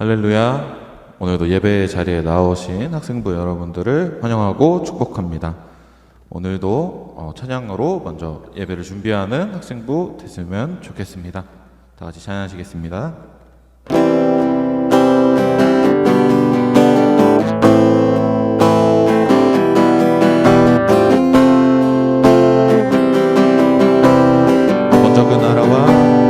할렐루야. 오늘도 예배 자리에 나오신 학생부 여러분들을 환영하고 축복합니다. 오늘도 찬양으로 먼저 예배를 준비하는 학생부 됐으면 좋겠습니다. 다 같이 찬양하시겠습니다. 먼저 그 나라와 그리고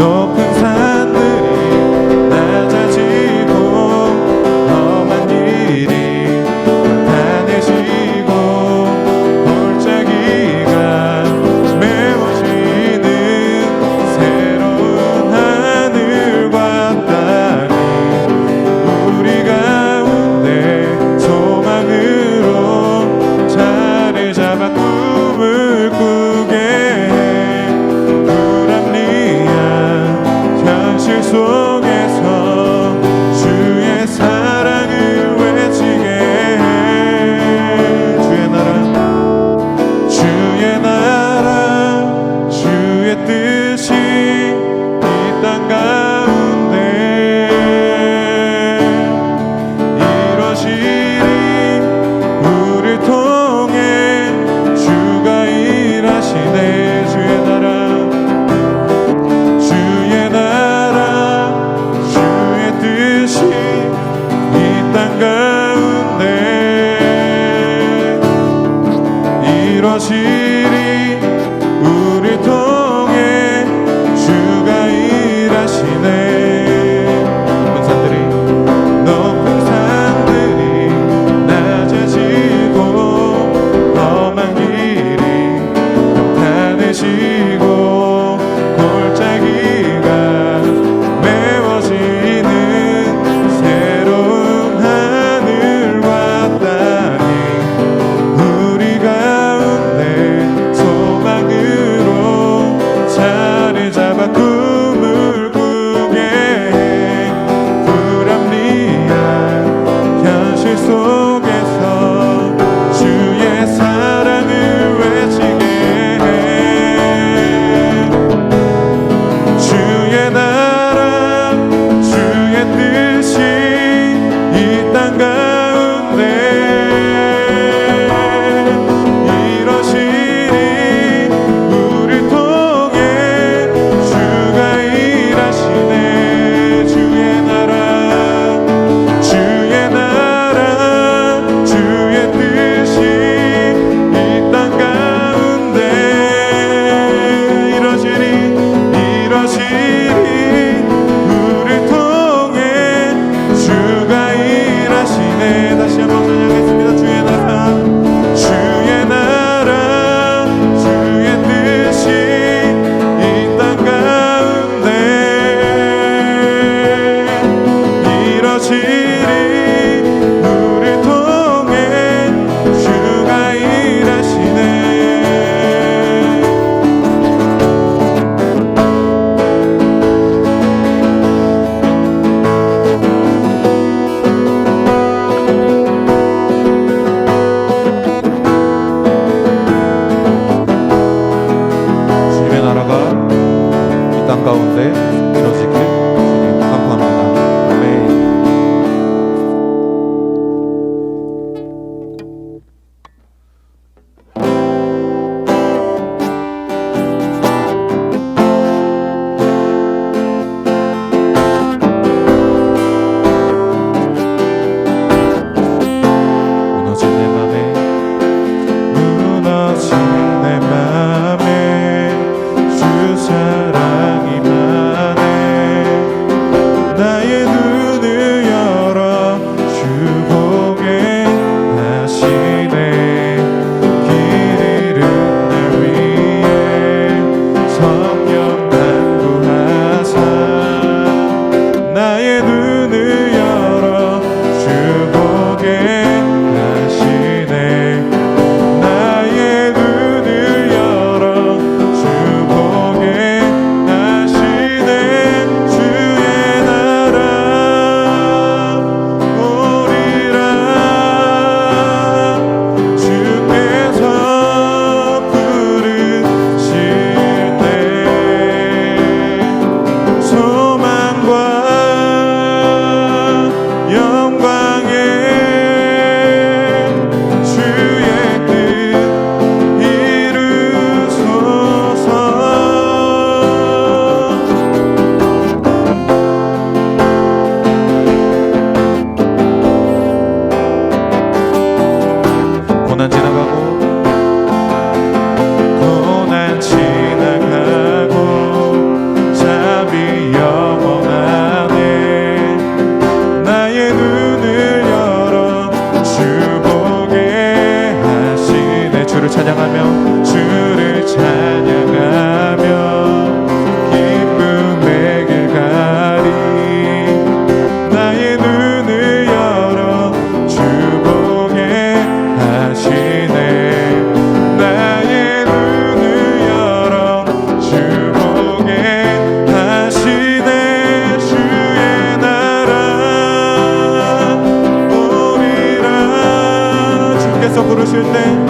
높은 산들이 낮아지고 험한 길이 단단해지고 골짜기가 메워지는 새로운 하늘과 땅이 우리 가운데 소망으로 자리 잡아 꿈을 꾸게 해. 불합리한 현실 속에서 주의 사랑을 외치게 해. 주의 나라 주의 뜻이 이 땅 가운데 이루어지리. 우릴 통해 주가 일하시네. 주의 나라 주의 뜻이 이 땅 가운데 이루어지리. 우릴 통해 주가 일하시네. 높은 산들이 낮아지고 험한 길이 평탄해지고 골짜기가 메워지는 새로운 하늘과 땅이 우리 가운데 소망으로 자리 잡아 꿈을 꾸게 해. 불합리한 현실 속에서 주의 사랑을 외치게 해. 주의 나라 주의 뜻이 이 땅 가운데 이루어지리. 우릴 통해 주가 일하시네. 주의 나라 주의 뜻이 이 땅 가운데 이루어지리. 우릴 통해 주가 일하시네. 다시 한번 찬양하겠습니다. 주의 나라 주의 뜻이 이 땅 가운데 이루어지리. 우릴 통해 주가 일하시네. 주님의 나라가 이 땅 가운데 이루어지길 주님 간구합니다. 아멘. 무너진 내 맘에 주 사랑이 많네. 주께서 부르실 때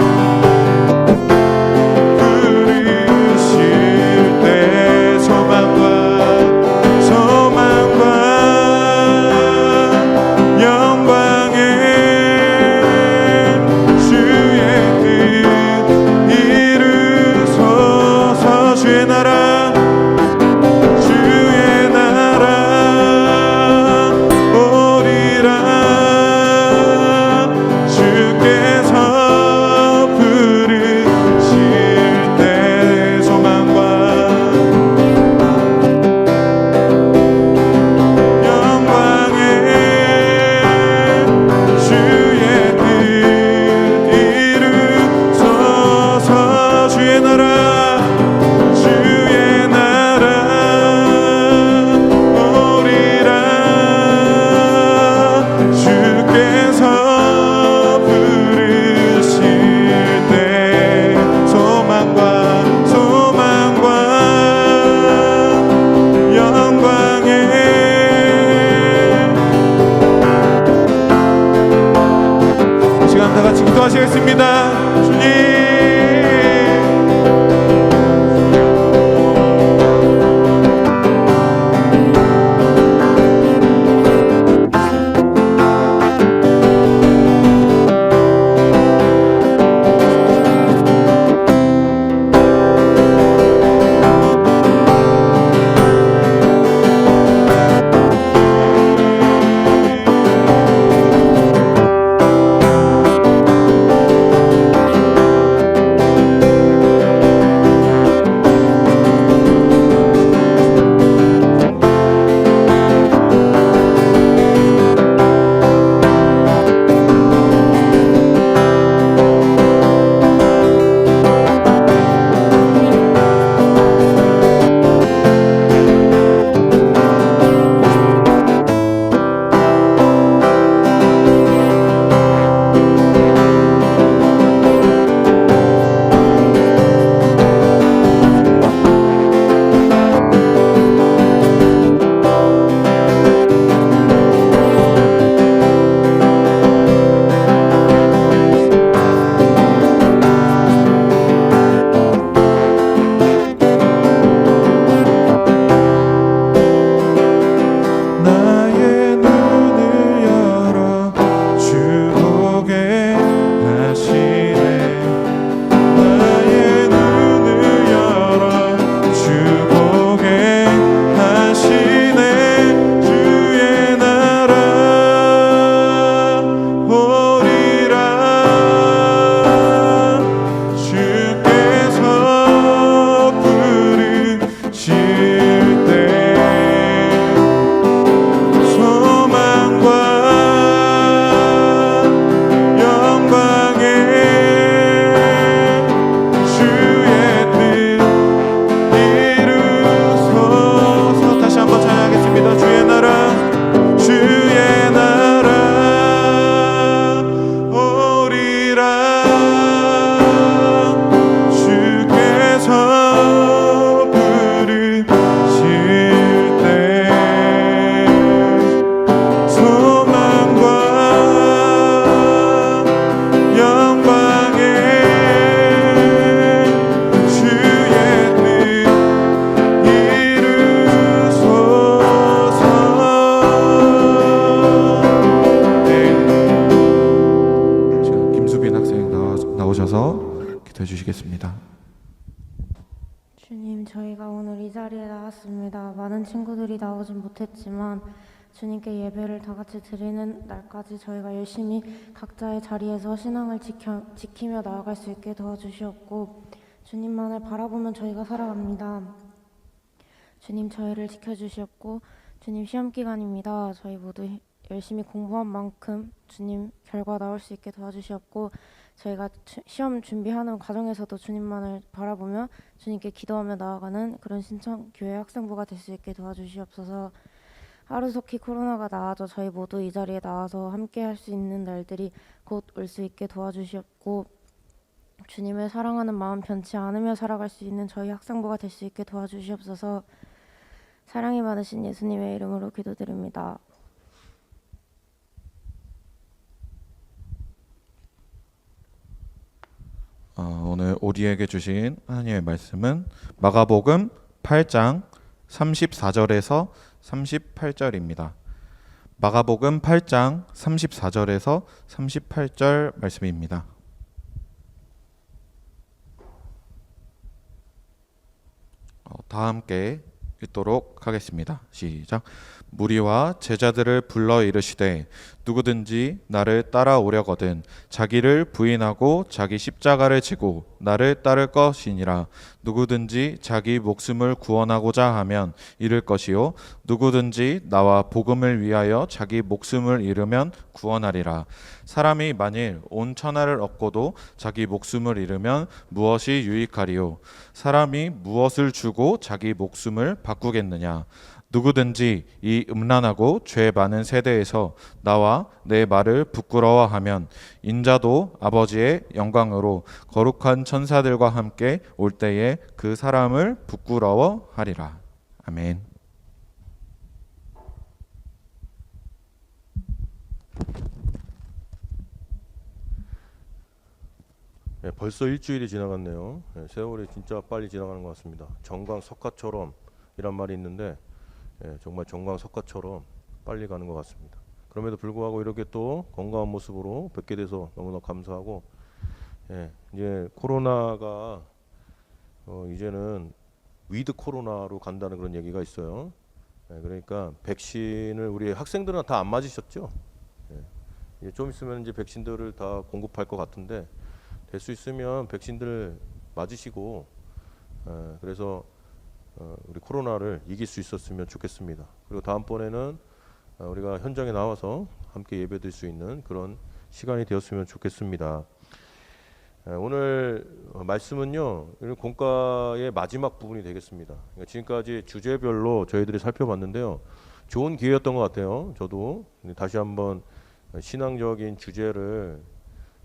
기도하시겠습니다. 주님 나오셔서 기도해 주시겠습니다. 주님, 저희가 오늘 이 자리에 나왔습니다. 많은 친구들이 나오진 못했지만 주님께 예배를 다 같이 드리는 날까지 저희가 열심히 각자의 자리에서 신앙을 지키며 나아갈 수 있게 도와주시옵고 주님만을 바라보면 저희가 살아갑니다. 주님, 저희를 지켜주시옵고 주님, 시험 기간입니다. 저희 모두 열심히 공부한 만큼 주님 결과 나올 수 있게 도와주시옵고 저희가 시험 준비하는 과정에서도 주님만을 바라보며 주님께 기도하며 나아가는 그런 신천교회 학생부가 될 수 있게 도와주시옵소서. 하루속히 코로나가 나아져 저희 모두 이 자리에 나와서 함께 할 수 있는 날들이 곧 올 수 있게 도와주시옵고 주님을 사랑하는 마음 변치 않으며 살아갈 수 있는 저희 학생부가 될 수 있게 도와주시옵소서. 사랑이 많으신 예수님의 이름으로 기도드립니다. 우리에게 주신 하나님의 말씀은 마가복음 8장 34절에서 38절입니다. 마가복음 8장 34절에서 38절 말씀입니다. 다 함께 읽도록 하겠습니다. 시작. 무리와 제자들을 불러 이르시되 누구든지 나를 따라오려거든 자기를 부인하고 자기 십자가를 지고 나를 따를 것이니라. 누구든지 자기 목숨을 구원하고자 하면 잃을 것이요 누구든지 나와 복음을 위하여 자기 목숨을 잃으면 구원하리라. 사람이 만일 온 천하를 얻고도 자기 목숨을 잃으면 무엇이 유익하리요? 사람이 무엇을 주고 자기 목숨을 바꾸겠느냐? 누구든지 이 음란하고 죄 많은 세대에서 나와 내 말을 부끄러워하면 인자도 아버지의 영광으로 거룩한 천사들과 함께 올 때에 그 사람을 부끄러워하리라. 아멘. 네, 벌써 일주일이 지나갔네요. 세월이 진짜 빨리 지나가는 것 같습니다. 정광석화처럼 이란 말이 있는데 정말 정광석화처럼 빨리 가는 것 같습니다. 그럼에도 불구하고 이렇게 또 건강한 모습으로 뵙게 돼서 너무나 감사하고, 이제 코로나가 이제는 위드 코로나로 간다는 그런 얘기가 있어요. 그러니까 백신을 우리 학생들은 다 안 맞으셨죠? 이제 좀 있으면 이제 백신들을 다 공급할 것 같은데 될 수 있으면 백신들 맞으시고, 그래서 우리 코로나를 이길 수 있었으면 좋겠습니다. 그리고 다음번에는 우리가 현장에 나와서 함께 예배드릴 수 있는 그런 시간이 되었으면 좋겠습니다. 오늘 말씀은요, 공과의 마지막 부분이 되겠습니다. 그러니까 지금까지 주제별로 저희들이 살펴봤는데요, 좋은 기회였던 것 같아요. 저도 다시 한번 신앙적인 주제를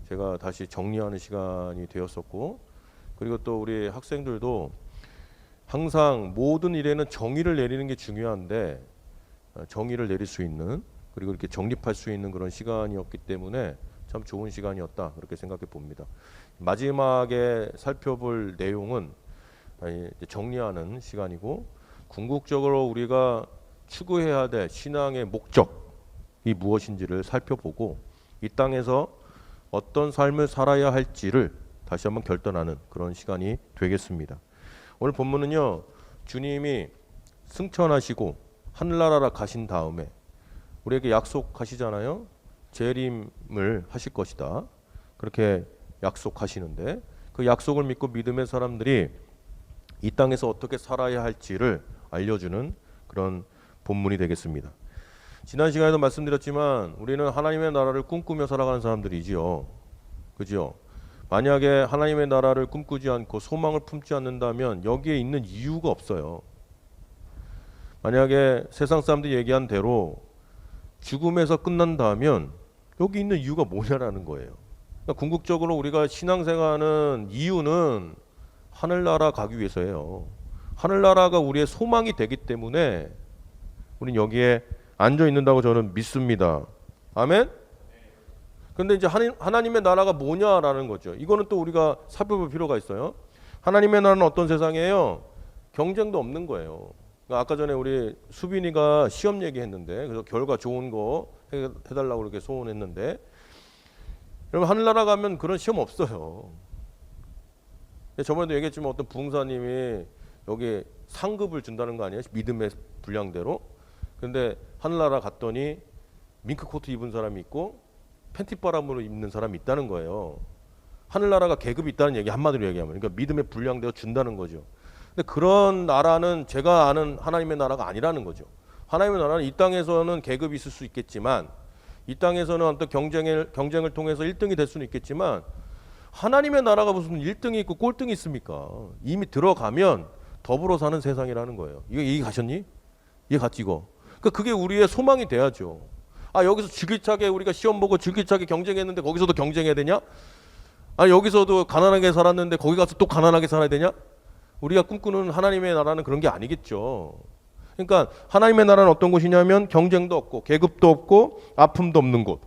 제가 다시 정리하는 시간이 되었었고, 그리고 또 우리 학생들도 항상 모든 일에는 정의를 내리는 게 중요한데 정의를 내릴 수 있는, 그리고 이렇게 정립할 수 있는 그런 시간이었기 때문에 참 좋은 시간이었다, 그렇게 생각해 봅니다. 마지막에 살펴볼 내용은 정리하는 시간이고, 궁극적으로 우리가 추구해야 될 신앙의 목적이 무엇인지를 살펴보고 이 땅에서 어떤 삶을 살아야 할지를 다시 한번 결단하는 그런 시간이 되겠습니다. 오늘 본문은요, 주님이 승천하시고 하늘나라로 가신 다음에 우리에게 약속하시잖아요. 재림을 하실 것이다, 그렇게 약속하시는데, 그 약속을 믿고 믿음의 사람들이 이 땅에서 어떻게 살아야 할지를 알려주는 그런 본문이 되겠습니다. 지난 시간에도 말씀드렸지만 우리는 하나님의 나라를 꿈꾸며 살아가는 사람들이지요. 그죠? 만약에 하나님의 나라를 꿈꾸지 않고 소망을 품지 않는다면 여기에 있는 이유가 없어요. 만약에 세상 사람들이 얘기한 대로 죽음에서 끝난다면 여기 있는 이유가 뭐냐라는 거예요. 그러니까 궁극적으로 우리가 신앙생활하는 이유는 하늘나라 가기 위해서예요. 하늘나라가 우리의 소망이 되기 때문에 우리는 여기에 앉아 있는다고 저는 믿습니다. 아멘? 근데 이제 하나님의 나라가 뭐냐라는 거죠. 이거는 또 우리가 살펴볼 필요가 있어요. 하나님의 나라는 어떤 세상이에요? 경쟁도 없는 거예요. 그러니까 아까 전에 우리 수빈이가 시험 얘기했는데, 그래서 결과 좋은 거 해달라고 그렇게 소원했는데, 여러분 하늘나라 가면 그런 시험 없어요. 저번에도 얘기했지만 어떤 부흥사님이 여기 상급을 준다는 거 아니에요? 믿음의 분량대로. 근데 하늘나라 갔더니 밍크 코트 입은 사람이 있고 팬티바람으로 입는 사람이 있다는 거예요. 하늘나라가 계급이 있다는 얘기, 한마디로 얘기하면. 그러니까 믿음의 분량대로 준다는 거죠. 근데 그런 나라는 제가 아는 하나님의 나라가 아니라는 거죠. 하나님의 나라는 이 땅에서는 계급이 있을 수 있겠지만, 이 땅에서는 어떤 경쟁을 통해서 1등이 될 수는 있겠지만, 하나님의 나라가 무슨 1등이 있고 꼴등이 있습니까? 이미 들어가면 더불어 사는 세상이라는 거예요. 이거 이해 가셨니? 이해 갔지 이거? 그러니까 그게 우리의 소망이 돼야죠. 아, 여기서 줄기차게 우리가 시험 보고 줄기차게 경쟁했는데 거기서도 경쟁해야 되냐? 아, 여기서도 가난하게 살았는데 거기 가서 또 가난하게 살아야 되냐? 우리가 꿈꾸는 하나님의 나라는 그런 게 아니겠죠. 그러니까 하나님의 나라는 어떤 곳이냐면 경쟁도 없고 계급도 없고 아픔도 없는 곳,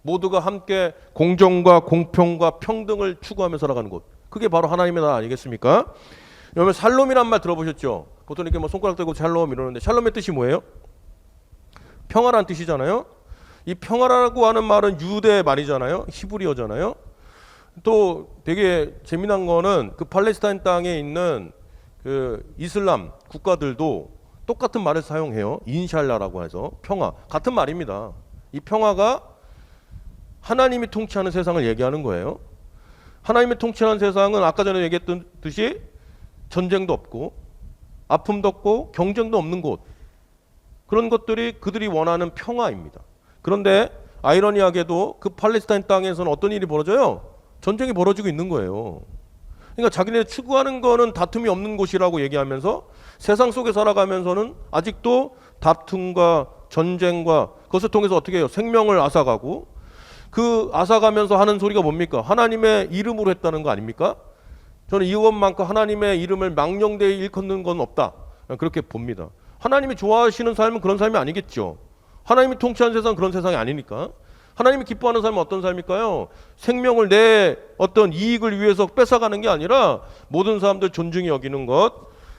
모두가 함께 공정과 공평과 평등을 추구하며 살아가는 곳, 그게 바로 하나님의 나라 아니겠습니까? 여러분 샬롬이란 말 들어보셨죠? 보통 이렇게 뭐 손가락 들고 샬롬 이러는데 샬롬의 뜻이 뭐예요? 평화란 뜻이잖아요. 이 평화라고 하는 말은 유대 말이잖아요. 히브리어잖아요. 또 되게 재미난 거는 그 팔레스타인 땅에 있는 그 이슬람 국가들도 똑같은 말을 사용해요. 인샬라라고 해서 평화. 같은 말입니다. 이 평화가 하나님이 통치하는 세상을 얘기하는 거예요. 하나님이 통치하는 세상은 아까 전에 얘기했듯이 전쟁도 없고 아픔도 없고 경쟁도 없는 곳. 그런 것들이 그들이 원하는 평화입니다. 그런데 아이러니하게도 그 팔레스타인 땅에서는 어떤 일이 벌어져요? 전쟁이 벌어지고 있는 거예요. 그러니까 자기네 추구하는 거는 다툼이 없는 곳이라고 얘기하면서 세상 속에 살아가면서는 아직도 다툼과 전쟁과 그것을 통해서 어떻게 해요? 생명을 앗아가고 그 앗아가면서 하는 소리가 뭡니까? 하나님의 이름으로 했다는 거 아닙니까? 저는 이것만큼 하나님의 이름을 망령되이 일컫는 건 없다. 그렇게 봅니다. 하나님이 좋아하시는 삶은 그런 삶이 아니겠죠. 하나님이 통치하는 세상은 그런 세상이 아니니까. 하나님이 기뻐하는 삶은 어떤 삶일까요? 생명을 내 어떤 이익을 위해서 뺏어가는 게 아니라 모든 사람들 존중히 여기는 것,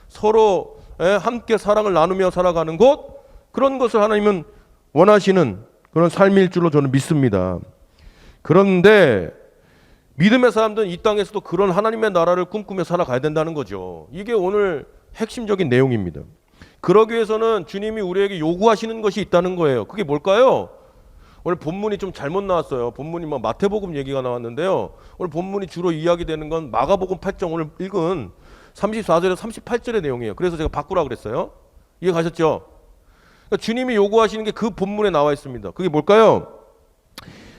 서로 함께 사랑을 나누며 살아가는 것, 그런 것을 하나님은 원하시는 그런 삶일 줄로 저는 믿습니다. 그런데 믿음의 사람들은 이 땅에서도 그런 하나님의 나라를 꿈꾸며 살아가야 된다는 거죠. 이게 오늘 핵심적인 내용입니다. 그러기 위해서는 주님이 우리에게 요구하시는 것이 있다는 거예요. 그게 뭘까요? 오늘 본문이 좀 잘못 나왔어요. 본문이 뭐 마태복음 얘기가 나왔는데요. 오늘 본문이 주로 이야기되는 건 마가복음 8장 오늘 읽은 34절에서 38절의 내용이에요. 그래서 제가 바꾸라고 그랬어요. 이해 가셨죠? 그러니까 주님이 요구하시는 게 그 본문에 나와 있습니다. 그게 뭘까요?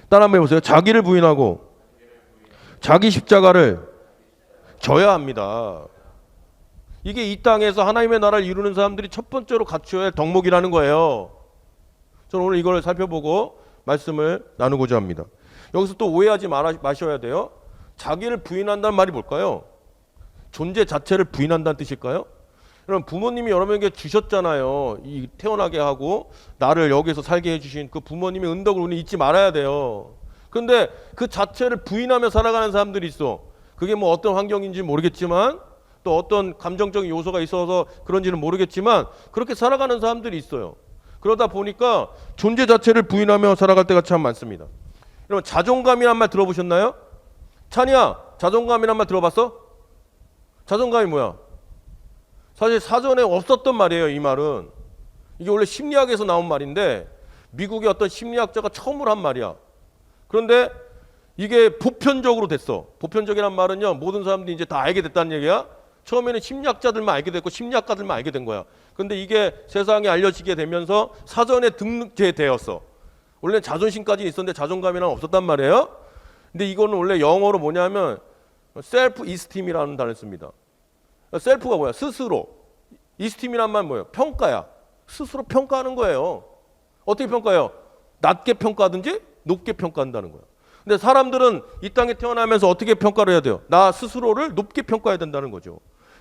따라 한번 해보세요. 자기를 부인하고 자기 십자가를 져야 합니다. 이게 이 땅에서 하나님의 나라를 이루는 사람들이 첫 번째로 갖춰야 할 덕목이라는 거예요. 저는 오늘 이걸 살펴보고 말씀을 나누고자 합니다. 여기서 또 오해하지 마셔야 돼요. 자기를 부인한다는 말이 뭘까요? 존재 자체를 부인한다는 뜻일까요? 여러분 부모님이 여러분에게 주셨잖아요. 이 태어나게 하고 나를 여기서 살게 해주신 그 부모님의 은덕을 우리 잊지 말아야 돼요. 그런데 그 자체를 부인하며 살아가는 사람들이 있어. 그게 뭐 어떤 환경인지 모르겠지만 또 어떤 감정적인 요소가 있어서 그런지는 모르겠지만 그렇게 살아가는 사람들이 있어요. 그러다 보니까 존재 자체를 부인하며 살아갈 때가 참 많습니다. 여러분 자존감이란 말 들어보셨나요? 찬이야, 자존감이란 말 들어봤어? 자존감이 뭐야? 사실 사전에 없었던 말이에요. 이 말은 이게 원래 심리학에서 나온 말인데 미국의 어떤 심리학자가 처음으로 한 말이야. 그런데 이게 보편적으로 됐어. 보편적이란 말은요, 모든 사람들이 이제 다 알게 됐다는 얘기야. 처음에는 심리학자들만 알게 됐고 심리학가들만 알게 된 거야. 근데 이게 세상에 알려지게 되면서 사전에 등재되었어. 원래 자존심까지 있었는데 자존감이란 없었단 말이에요. 근데 이거는 원래 영어로 뭐냐면 셀프 이스팀이라는 단어를 씁니다. 셀프가 뭐야? 스스로. 이스팀이란 말 뭐예요? 평가야. 스스로 평가하는 거예요. 어떻게 평가해요? 낮게 평가하든지 높게 평가한다는 거예요. 근데 사람들은 이 땅에 태어나면서 어떻게 평가를 해야 돼요? 나 스스로를 높게 평가해야 된다는 거죠.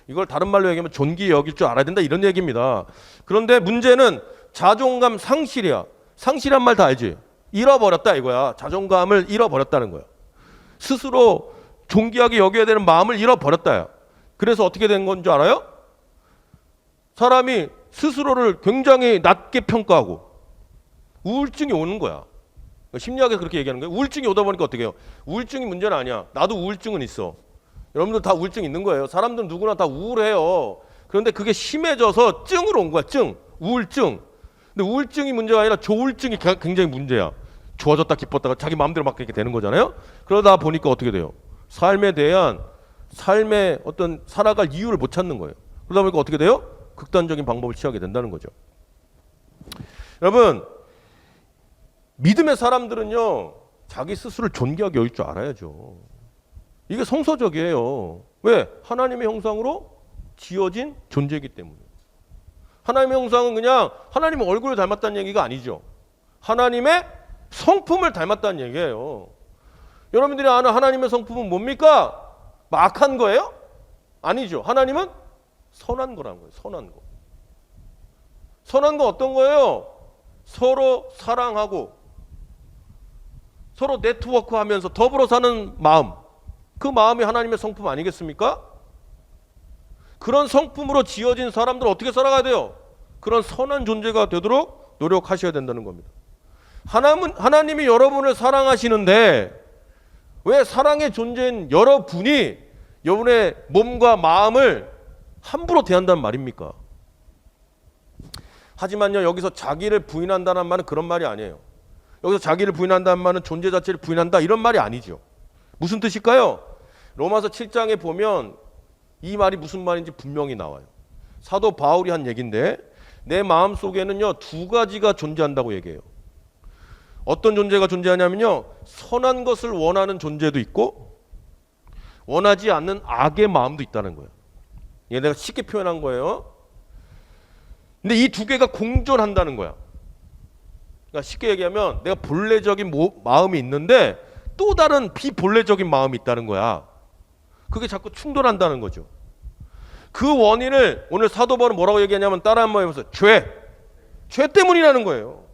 이걸 다른 말로 얘기하면 존귀히 여길 줄 알아야 된다 이런 얘기입니다. 그런데 문제는 자존감 상실이야. 상실한 말 다 알지? 잃어버렸다 이거야. 자존감을 잃어버렸다는 거야. 스스로 존귀하게 여겨야 되는 마음을 잃어버렸다야. 그래서 어떻게 된 건 줄 알아요? 사람이 스스로를 굉장히 낮게 평가하고 우울증이 오는 거야. 심리학에서 그렇게 얘기하는 거예요. 우울증이 오다 보니까 어떻게 해요? 우울증이 문제는 아니야. 나도 우울증은 있어. 여러분들 다 우울증 있는 거예요. 사람들은 누구나 다 우울해요. 그런데 그게 심해져서 증으로 온 거야. 증. 우울증. 근데 우울증이 문제가 아니라 조울증이 굉장히 문제야. 좋아졌다 기뻤다가 자기 마음대로 막 그렇게 되는 거잖아요. 그러다 보니까 어떻게 돼요? 삶에 대한 삶의 어떤 살아갈 이유를 못 찾는 거예요. 그러다 보니까 어떻게 돼요? 극단적인 방법을 취하게 된다는 거죠. 여러분 믿음의 사람들은요 자기 스스로를 존귀하게 여길 줄 알아야죠. 이게 성서적이에요. 왜? 하나님의 형상으로 지어진 존재이기 때문에. 하나님의 형상은 그냥 하나님의 얼굴을 닮았다는 얘기가 아니죠. 하나님의 성품을 닮았다는 얘기예요. 여러분들이 아는 하나님의 성품은 뭡니까? 막 악한 거예요? 아니죠. 하나님은 선한 거라는 거예요. 선한 거. 선한 거 어떤 거예요? 서로 사랑하고 서로 네트워크하면서 더불어 사는 마음. 그 마음이 하나님의 성품 아니겠습니까? 그런 성품으로 지어진 사람들은 어떻게 살아가야 돼요? 그런 선한 존재가 되도록 노력하셔야 된다는 겁니다. 하나님이 여러분을 사랑하시는데 왜 사랑의 존재인 여러분이 여러분의 몸과 마음을 함부로 대한다는 말입니까? 하지만요, 여기서 자기를 부인한다는 말은 그런 말이 아니에요. 여기서 자기를 부인한다는 말은 존재 자체를 부인한다 이런 말이 아니죠. 무슨 뜻일까요? 로마서 7장에 보면 이 말이 무슨 말인지 분명히 나와요. 사도 바울이 한 얘기인데 내 마음 속에는요 2가지가 존재한다고 얘기해요. 어떤 존재가 존재하냐면요, 선한 것을 원하는 존재도 있고 원하지 않는 악의 마음도 있다는 거예요. 이게 내가 쉽게 표현한 거예요. 근데 이 2개가 공존한다는 거야. 그러니까 쉽게 얘기하면 내가 본래적인 마음이 있는데 또 다른 비본래적인 마음이 있다는 거야. 그게 자꾸 충돌한다는 거죠. 그 원인을 오늘 사도 바울은 뭐라고 얘기하냐면 따라 한번 해보세요. 죄 때문이라는 거예요.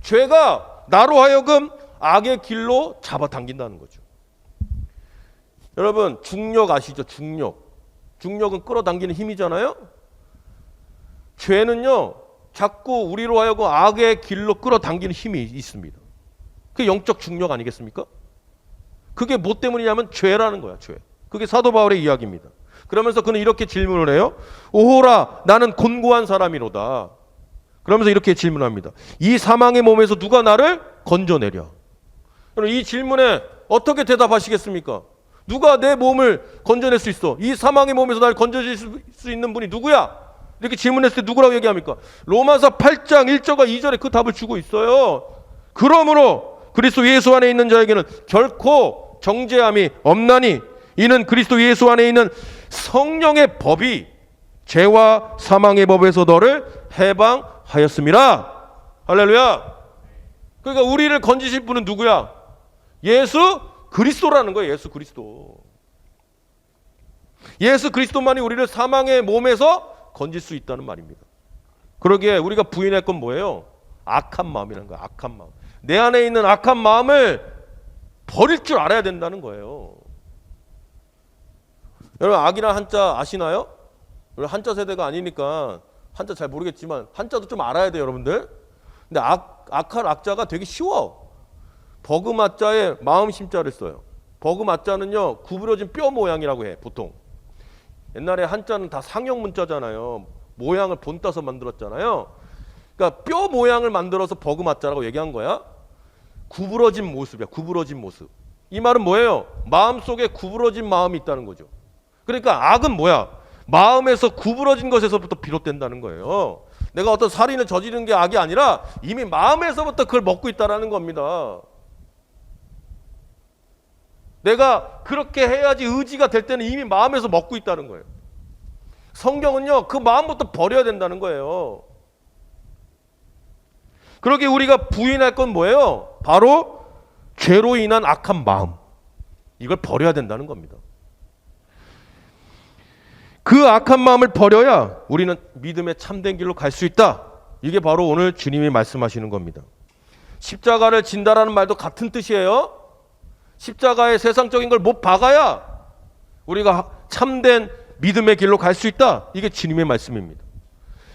죄가 나로 하여금 악의 길로 잡아당긴다는 거죠. 여러분 중력 아시죠? 중력은 끌어당기는 힘이잖아요. 죄는요 자꾸 우리로 하여금 악의 길로 끌어당기는 힘이 있습니다. 그게 영적 중력 아니겠습니까? 그게 뭐 때문이냐면 죄라는 거야. 죄. 그게 사도 바울의 이야기입니다. 그러면서 그는 이렇게 질문을 해요. 오호라 나는 곤고한 사람이로다. 그러면서 이렇게 질문합니다. 이 사망의 몸에서 누가 나를 건져내랴. 이 질문에 어떻게 대답하시겠습니까? 누가 내 몸을 건져낼 수 있어? 이 사망의 몸에서 나를 건져낼 수 있는 분이 누구야? 이렇게 질문했을 때 누구라고 얘기합니까? 로마서 8장 1절과 2절에 그 답을 주고 있어요. 그러므로 그리스도 예수 안에 있는 자에게는 결코 정죄함이 없나니 이는 그리스도 예수 안에 있는 성령의 법이 죄와 사망의 법에서 너를 해방하였음이라. 할렐루야. 그러니까 우리를 건지실 분은 누구야? 예수 그리스도라는 거예요. 예수 그리스도. 예수 그리스도만이 우리를 사망의 몸에서 건질 수 있다는 말입니다. 그러기에 우리가 부인할 건 뭐예요? 악한 마음이라는 거예요. 악한 마음. 내 안에 있는 악한 마음을 버릴 줄 알아야 된다는 거예요. 여러분 악이란 한자 아시나요? 한자 세대가 아니니까 한자 잘 모르겠지만 한자도 좀 알아야 돼요, 여러분들. 근데 악한 악자가 되게 쉬워. 버그마자에 마음 심자를 써요. 버그마자는요 구부러진 뼈 모양이라고 해 보통. 옛날에 한자는 다 상형 문자잖아요. 모양을 본따서 만들었잖아요. 그러니까 뼈 모양을 만들어서 버그마자라고 얘기한 거야. 구부러진 모습이야. 구부러진 모습. 이 말은 뭐예요? 마음속에 구부러진 마음이 있다는 거죠. 그러니까 악은 뭐야? 마음에서 구부러진 것에서부터 비롯된다는 거예요. 내가 어떤 살인을 저지른 게 악이 아니라 이미 마음에서부터 그걸 먹고 있다는 겁니다. 내가 그렇게 해야지 의지가 될 때는 이미 마음에서 먹고 있다는 거예요. 성경은요 그 마음부터 버려야 된다는 거예요. 그러기에 우리가 부인할 건 뭐예요? 바로 죄로 인한 악한 마음. 이걸 버려야 된다는 겁니다. 그 악한 마음을 버려야 우리는 믿음의 참된 길로 갈 수 있다. 이게 바로 오늘 주님이 말씀하시는 겁니다. 십자가를 진다라는 말도 같은 뜻이에요. 십자가의 세상적인 걸 못 박아야 우리가 참된 믿음의 길로 갈 수 있다. 이게 주님의 말씀입니다.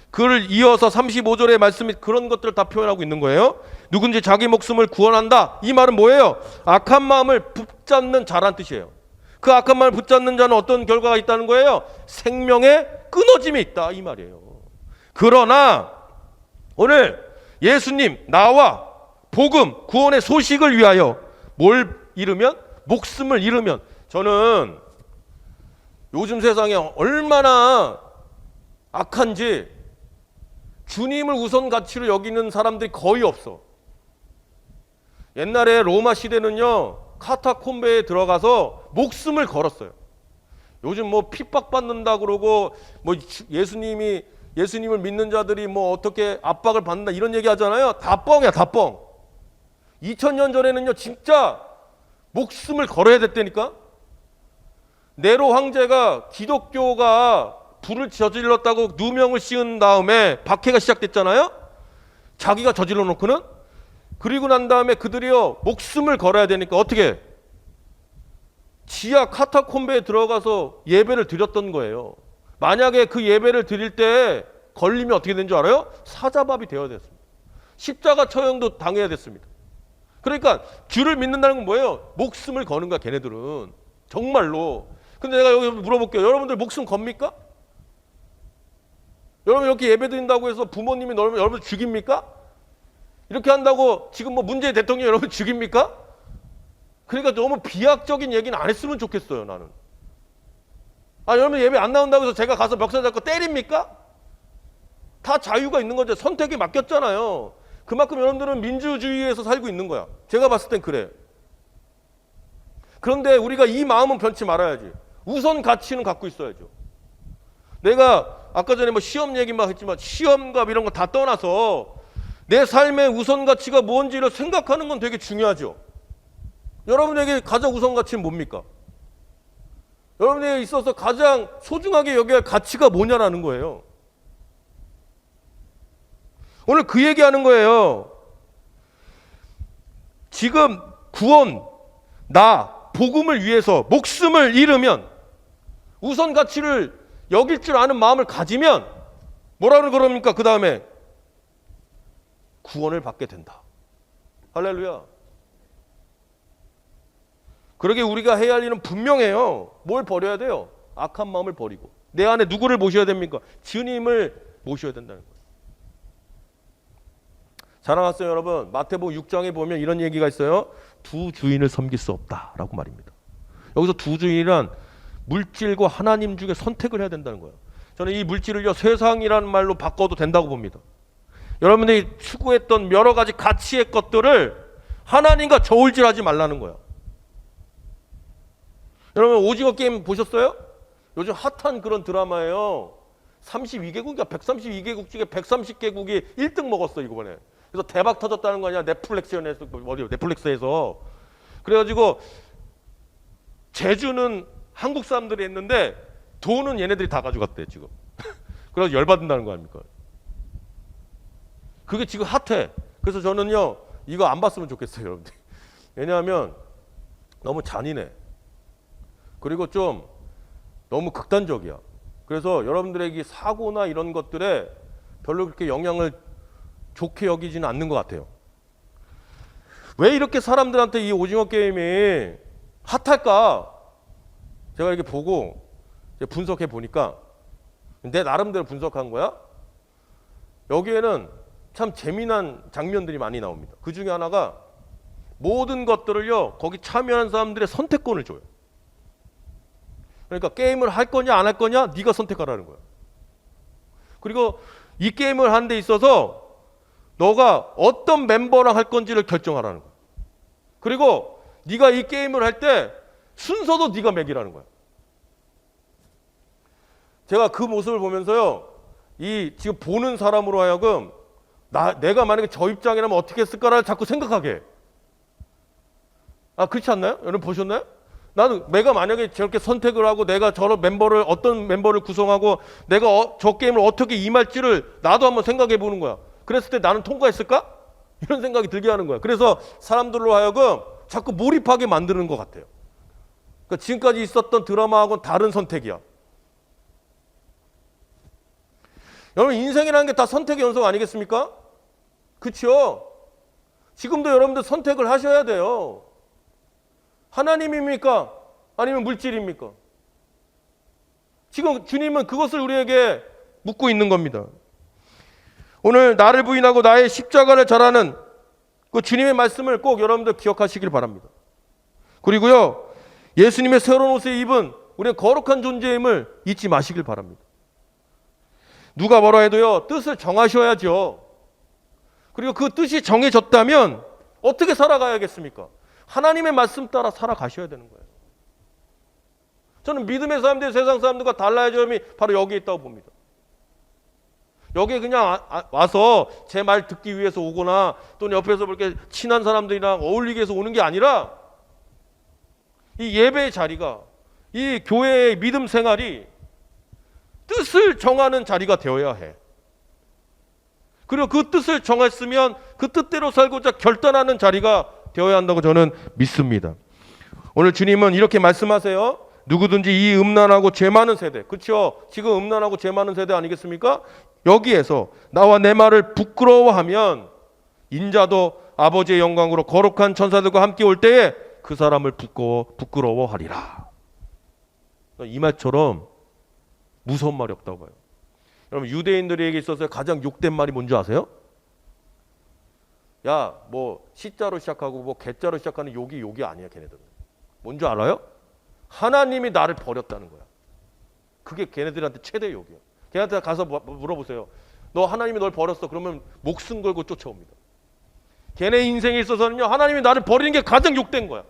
그를 이어서 35절의 말씀이 그런 것들을 다 표현하고 있는 거예요. 누군지 자기 목숨을 구원한다. 이 말은 뭐예요? 악한 마음을 붙잡는 자란 뜻이에요. 그 악한 마음을 붙잡는 자는 어떤 결과가 있다는 거예요? 생명의 끊어짐이 있다 이 말이에요. 그러나 오늘 예수님 나와 복음 구원의 소식을 위하여 뭘 잃으면? 목숨을 잃으면. 저는 요즘 세상에 얼마나 악한지 주님을 우선 가치로 여기는 사람들이 거의 없어. 옛날에 로마 시대는요 카타콤베에 들어가서 목숨을 걸었어요. 요즘 뭐 핍박받는다 그러고 뭐 예수님을 믿는 자들이 뭐 어떻게 압박을 받는다 이런 얘기 하잖아요. 다 뻥이야, 다 뻥. 2000년 전에는요 진짜 목숨을 걸어야 됐다니까. 네로 황제가 기독교가 불을 저질렀다고 누명을 씌운 다음에 박해가 시작됐잖아요. 자기가 저질러 놓고는. 그리고 난 다음에 그들이요 목숨을 걸어야 되니까 어떻게 지하 카타콤베에 들어가서 예배를 드렸던 거예요. 만약에 그 예배를 드릴 때 걸리면 어떻게 된 줄 알아요? 사자밥이 되어야 됐습니다. 십자가 처형도 당해야 됐습니다. 그러니까 주를 믿는다는 건 뭐예요? 목숨을 거는 거야, 걔네들은. 정말로. 근데 내가 여기 물어볼게요. 여러분들 목숨 겁니까? 여러분 이렇게 예배 드린다고 해서 부모님이 여러분 죽입니까? 이렇게 한다고 지금 뭐 문재인 대통령 여러분 죽입니까? 그러니까 너무 비약적인 얘기는 안 했으면 좋겠어요, 나는. 아, 여러분 예배 안 나온다고 해서 제가 가서 멱살 잡고 때립니까? 다 자유가 있는 거죠. 선택이 맡겼잖아요. 그만큼 여러분들은 민주주의에서 살고 있는 거야. 제가 봤을 땐 그래. 그런데 우리가 이 마음은 변치 말아야지. 우선 가치는 갖고 있어야죠. 내가 아까 전에 뭐 시험 얘기만 했지만 시험과 이런 거 다 떠나서 내 삶의 우선 가치가 뭔지를 생각하는 건 되게 중요하죠. 여러분에게 가장 우선 가치는 뭡니까? 여러분에게 있어서 가장 소중하게 여겨야 할 가치가 뭐냐라는 거예요. 오늘 그 얘기하는 거예요. 지금 구원, 복음을 위해서 목숨을 잃으면 우선 가치를 여길 줄 아는 마음을 가지면 뭐라고 그럽니까? 그 다음에 구원을 받게 된다. 할렐루야. 그러게 우리가 해야 할 일은 분명해요. 뭘 버려야 돼요? 악한 마음을 버리고. 내 안에 누구를 모셔야 됩니까? 주님을 모셔야 된다는 거예요. 잘 알았어요, 여러분. 마태복음 6장에 보면 이런 얘기가 있어요. 두 주인을 섬길 수 없다라고 말입니다. 여기서 두 주인이란 물질과 하나님 중에 선택을 해야 된다는 거예요. 저는 이 물질을요, 세상이라는 말로 바꿔도 된다고 봅니다. 여러분들이 추구했던 여러 가지 가치의 것들을 하나님과 저울질하지 말라는 거예요. 여러분 오징어 게임 보셨어요? 요즘 핫한 그런 드라마예요. 32개국이야. 132개국 중에 130개국이 1등 먹었어 이번에. 그래서 대박 터졌다는 거 아니야. 넷플릭스에서. 그래가지고 제주는 한국 사람들이 했는데 돈은 얘네들이 다 가져갔대 지금. 그래서 열받는다는 거 아닙니까? 그게 지금 핫해. 그래서 저는요 이거 안 봤으면 좋겠어요, 여러분들. 왜냐하면 너무 잔인해. 그리고 좀 너무 극단적이야. 그래서 여러분들에게 사고나 이런 것들에 별로 그렇게 영향을 좋게 여기지는 않는 것 같아요. 왜 이렇게 사람들한테 이 오징어 게임이 핫할까? 제가 이렇게 보고 분석해 보니까 내 나름대로 분석한 거야. 여기에는 참 재미난 장면들이 많이 나옵니다. 그 중에 하나가 모든 것들을요 거기 참여한 사람들의 선택권을 줘요. 그러니까 게임을 할 거냐 안 할 거냐 네가 선택하라는 거야. 그리고 이 게임을 하는 데 있어서 너가 어떤 멤버랑 할 건지를 결정하라는 거야. 그리고 네가 이 게임을 할 때 순서도 네가 매기라는 거야. 제가 그 모습을 보면서요 이 지금 보는 사람으로 하여금 내가 만약에 저 입장이라면 어떻게 했을까를 자꾸 생각하게 해. 아, 그렇지 않나요? 여러분 보셨나요? 나는 내가 만약에 저렇게 선택을 하고 내가 저런 멤버를 어떤 멤버를 구성하고 내가 저 게임을 어떻게 임할지를 나도 한번 생각해 보는 거야. 그랬을 때 나는 통과했을까? 이런 생각이 들게 하는 거야. 그래서 사람들로 하여금 자꾸 몰입하게 만드는 것 같아요. 그러니까 지금까지 있었던 드라마하고는 다른 선택이야. 여러분 인생이라는 게 다 선택의 연속 아니겠습니까? 그렇죠? 지금도 여러분들 선택을 하셔야 돼요. 하나님입니까? 아니면 물질입니까? 지금 주님은 그것을 우리에게 묻고 있는 겁니다. 오늘 나를 부인하고 나의 십자가를 잘하는 그 주님의 말씀을 꼭 여러분들 기억하시길 바랍니다. 그리고요 예수님의 새로운 옷을 입은 우리의 거룩한 존재임을 잊지 마시길 바랍니다. 누가 뭐라 해도요 뜻을 정하셔야죠. 그리고 그 뜻이 정해졌다면 어떻게 살아가야겠습니까? 하나님의 말씀 따라 살아가셔야 되는 거예요. 저는 믿음의 사람들이 세상 사람들과 달라야 점이 바로 여기에 있다고 봅니다. 여기에 그냥 와서 제 말 듣기 위해서 오거나 또는 옆에서 그렇게 친한 사람들이랑 어울리기 위해서 오는 게 아니라 이 예배의 자리가 이 교회의 믿음 생활이 뜻을 정하는 자리가 되어야 해. 그리고 그 뜻을 정했으면 그 뜻대로 살고자 결단하는 자리가 되어야 한다고 저는 믿습니다. 오늘 주님은 이렇게 말씀하세요. 누구든지 이 음란하고 죄 많은 세대, 그렇죠? 지금 음란하고 죄 많은 세대 아니겠습니까? 여기에서 나와 내 말을 부끄러워하면 인자도 아버지의 영광으로 거룩한 천사들과 함께 올 때에 그 사람을 부끄러워하리라. 이 말처럼 무서운 말이 없다고 봐요. 여러분, 유대인들에게 있어서 가장 욕된 말이 뭔지 아세요? 야, 뭐 시자로 시작하고 뭐 개자로 시작하는 욕이 아니야, 걔네들은. 뭔지 알아요? 하나님이 나를 버렸다는 거야. 그게 걔네들한테 최대 욕이야. 걔네한테 가서 물어보세요. 너 하나님이 널 버렸어. 그러면 목숨 걸고 쫓아옵니다. 걔네 인생에 있어서는요, 하나님이 나를 버리는 게 가장 욕된 거야.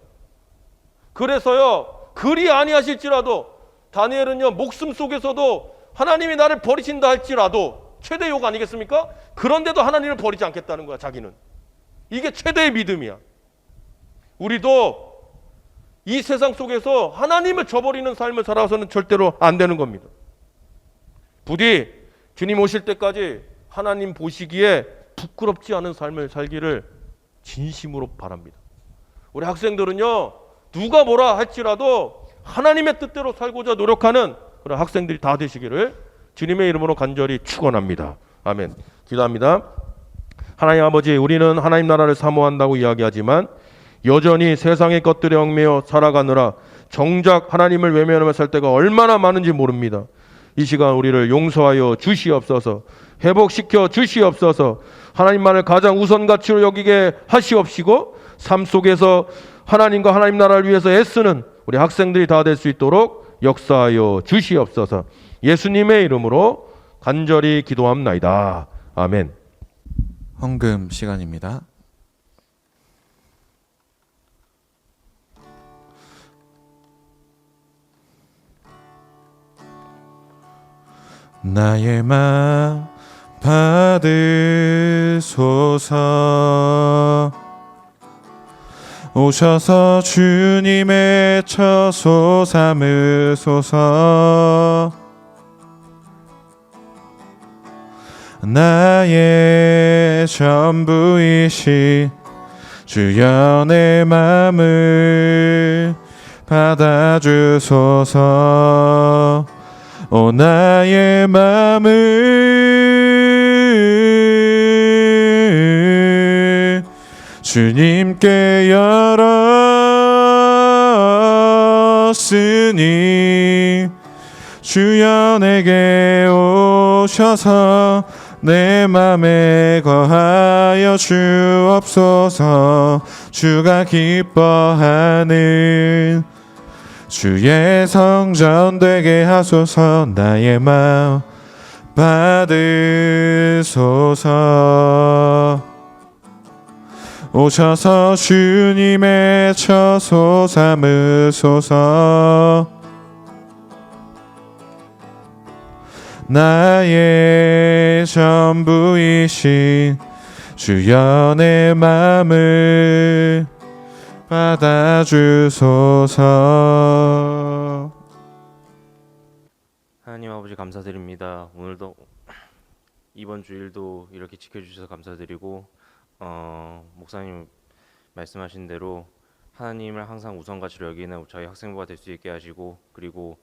그래서요, 그리 아니하실지라도 다니엘은요, 목숨 속에서도 하나님이 나를 버리신다 할지라도 최대 욕 아니겠습니까? 그런데도 하나님을 버리지 않겠다는 거야, 자기는. 이게 최대의 믿음이야. 우리도 이 세상 속에서 하나님을 저버리는 삶을 살아서는 절대로 안 되는 겁니다. 부디 주님 오실 때까지 하나님 보시기에 부끄럽지 않은 삶을 살기를 진심으로 바랍니다. 우리 학생들은요, 누가 뭐라 할지라도 하나님의 뜻대로 살고자 노력하는 그런 학생들이 다 되시기를 주님의 이름으로 간절히 축원합니다. 아멘. 기도합니다. 하나님 아버지, 우리는 하나님 나라를 사모한다고 이야기하지만 여전히 세상의 것들에 얽매여 살아가느라 정작 하나님을 외면하며 살 때가 얼마나 많은지 모릅니다. 이 시간 우리를 용서하여 주시옵소서, 회복시켜 주시옵소서, 하나님만을 가장 우선 가치로 여기게 하시옵시고 삶 속에서 하나님과 하나님 나라를 위해서 애쓰는 우리 학생들이 다 될 수 있도록 역사하여 주시옵소서. 예수님의 이름으로 간절히 기도합나이다. 아멘. 헌금 시간입니다. 나의 맘 받으소서. 오셔서 주님의 처소 삼으소서. 나의 전부이신 주여 내 맘을 받아주소서. 오 나의 맘을 주님께 열었으니 주여 내게 오셔서 내 맘에 거하여 주옵소서. 주가 기뻐하는 주의 성전 되게 하소서. 나의 마음 받으소서. 오셔서 주님의 처소 삼으소서. 나의 전부이신 주여 내 맘을 받아주소서. 하나님 아버지 감사드립니다. 오늘도 이번 주일도 이렇게 지켜주셔서 감사드리고 목사님 말씀하신 대로 하나님을 항상 우선가치로 여기는 저희 학생부가 될 수 있게 하시고, 그리고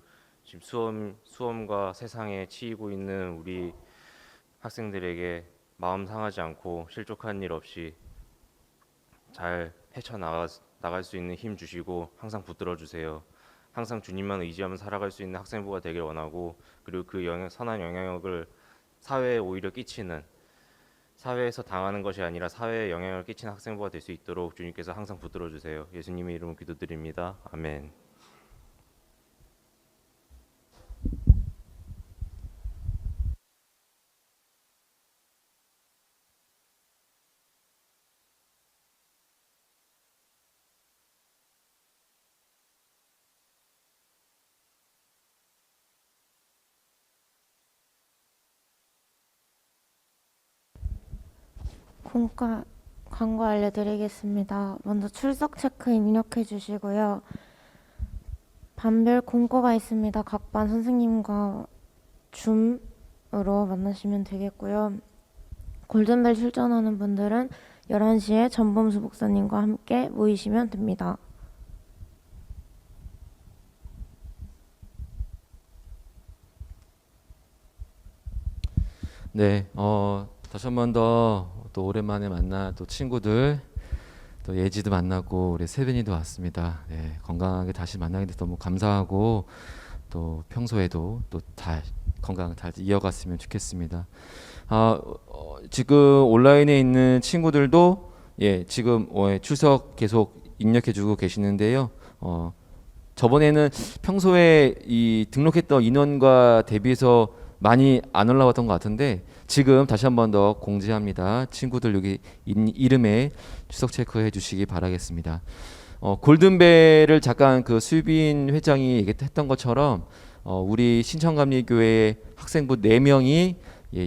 지금 수험과 세상에 치이고 있는 우리 학생들에게 마음 상하지 않고 실족한 일 없이 잘 헤쳐나갈 수 있는 힘 주시고 항상 붙들어 주세요. 항상 주님만 의지하며 살아갈 수 있는 학생부가 되길 원하고, 그리고 그 선한 영향력을 사회에 오히려 끼치는, 사회에서 당하는 것이 아니라 사회에 영향을 끼치는 학생부가 될 수 있도록 주님께서 항상 붙들어 주세요. 예수님의 이름으로 기도드립니다. 아멘. 광고 알려드리겠습니다. 먼저 출석 체크 입력해 주시고요. 반별 공고가 있습니다. 각 반 선생님과 줌으로 만나시면 되겠고요. 골든벨 출전하는 분들은 11시에 전범수 목사님과 함께 모이시면 됩니다. 네, 다시 한 번 더 또 오랜만에 만나 또 친구들 또 예지도 만나고 우리 세빈이도 왔습니다. 네, 건강하게 다시 만나게 돼서 너무 감사하고 또 평소에도 또 잘 건강 잘 이어갔으면 좋겠습니다. 지금 온라인에 있는 친구들도 지금 출석 계속 입력해주고 계시는데요. 저번에는 평소에 이 등록했던 인원과 대비해서 많이 안 올라왔던 것 같은데 지금 다시 한 번 더 공지합니다. 친구들 여기 이름에 출석 체크해 주시기 바라겠습니다. 골든벨을 잠깐 그 수빈 회장이 얘기했던 것처럼 우리 신천감리교회 학생부 4명이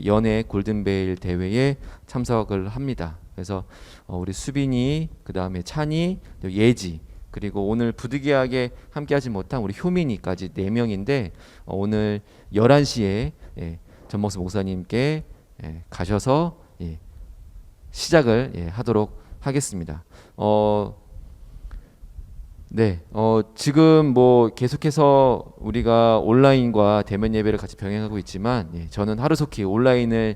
연애 골든벨 대회에 참석을 합니다. 그래서 우리 수빈이, 그 다음에 찬이, 예지, 그리고 오늘 부득이하게 함께하지 못한 우리 효민이까지 4명인데 오늘 11시에 전목수 목사님께 가셔서 시작을 하도록 하겠습니다. 지금 뭐 계속해서 우리가 온라인과 대면 예배를 같이 병행하고 있지만 저는 하루속히 온라인을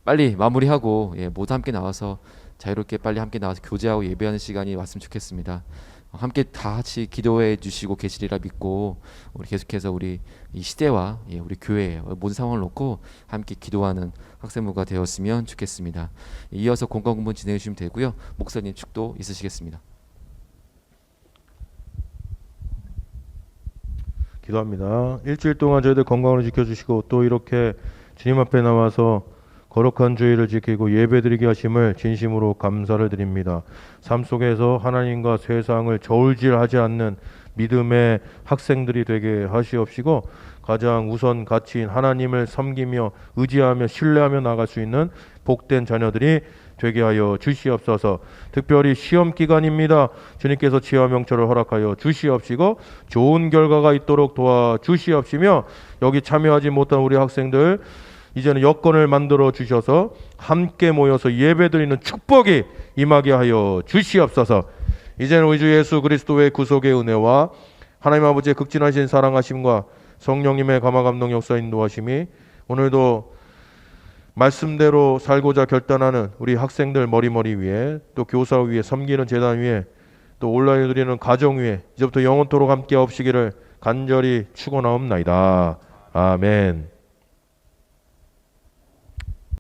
빨리 마무리하고 모두 함께 나와서 자유롭게 빨리 함께 나와서 교제하고 예배하는 시간이 왔으면 좋겠습니다. 함께 다 같이 기도해 주시고 계시리라 믿고 우리 계속해서 우리 이 시대와 우리 교회 모든 상황을 놓고 함께 기도하는 학생부가 되었으면 좋겠습니다. 이어서 공간 공부 진행해 주시면 되고요. 목사님 축도 있으시겠습니다. 기도합니다. 일주일 동안 저희들 건강을 지켜주시고 또 이렇게 주님 앞에 나와서 거룩한 주의를 지키고 예배드리게 하심을 진심으로 감사를 드립니다. 삶 속에서 하나님과 세상을 저울질하지 않는 믿음의 학생들이 되게 하시옵시고 가장 우선 가치인 하나님을 섬기며 의지하며 신뢰하며 나갈 수 있는 복된 자녀들이 되게 하여 주시옵소서. 특별히 시험 기간입니다. 주님께서 지혜와 명철을 허락하여 주시옵시고 좋은 결과가 있도록 도와주시옵시며 여기 참여하지 못한 우리 학생들 이제는 여건을 만들어 주셔서 함께 모여서 예배드리는 축복이 임하게 하여 주시옵소서. 이제는 우리 주 예수 그리스도의 구속의 은혜와 하나님 아버지의 극진하신 사랑하심과 성령님의 감화 감동 역사 인도하심이 오늘도 말씀대로 살고자 결단하는 우리 학생들 머리머리 위에 또 교사 위에 섬기는 재단 위에 또 온라인을 드리는 가정 위에 이제부터 영원토록 함께 없시기를 간절히 축원하옵나이다. 아멘.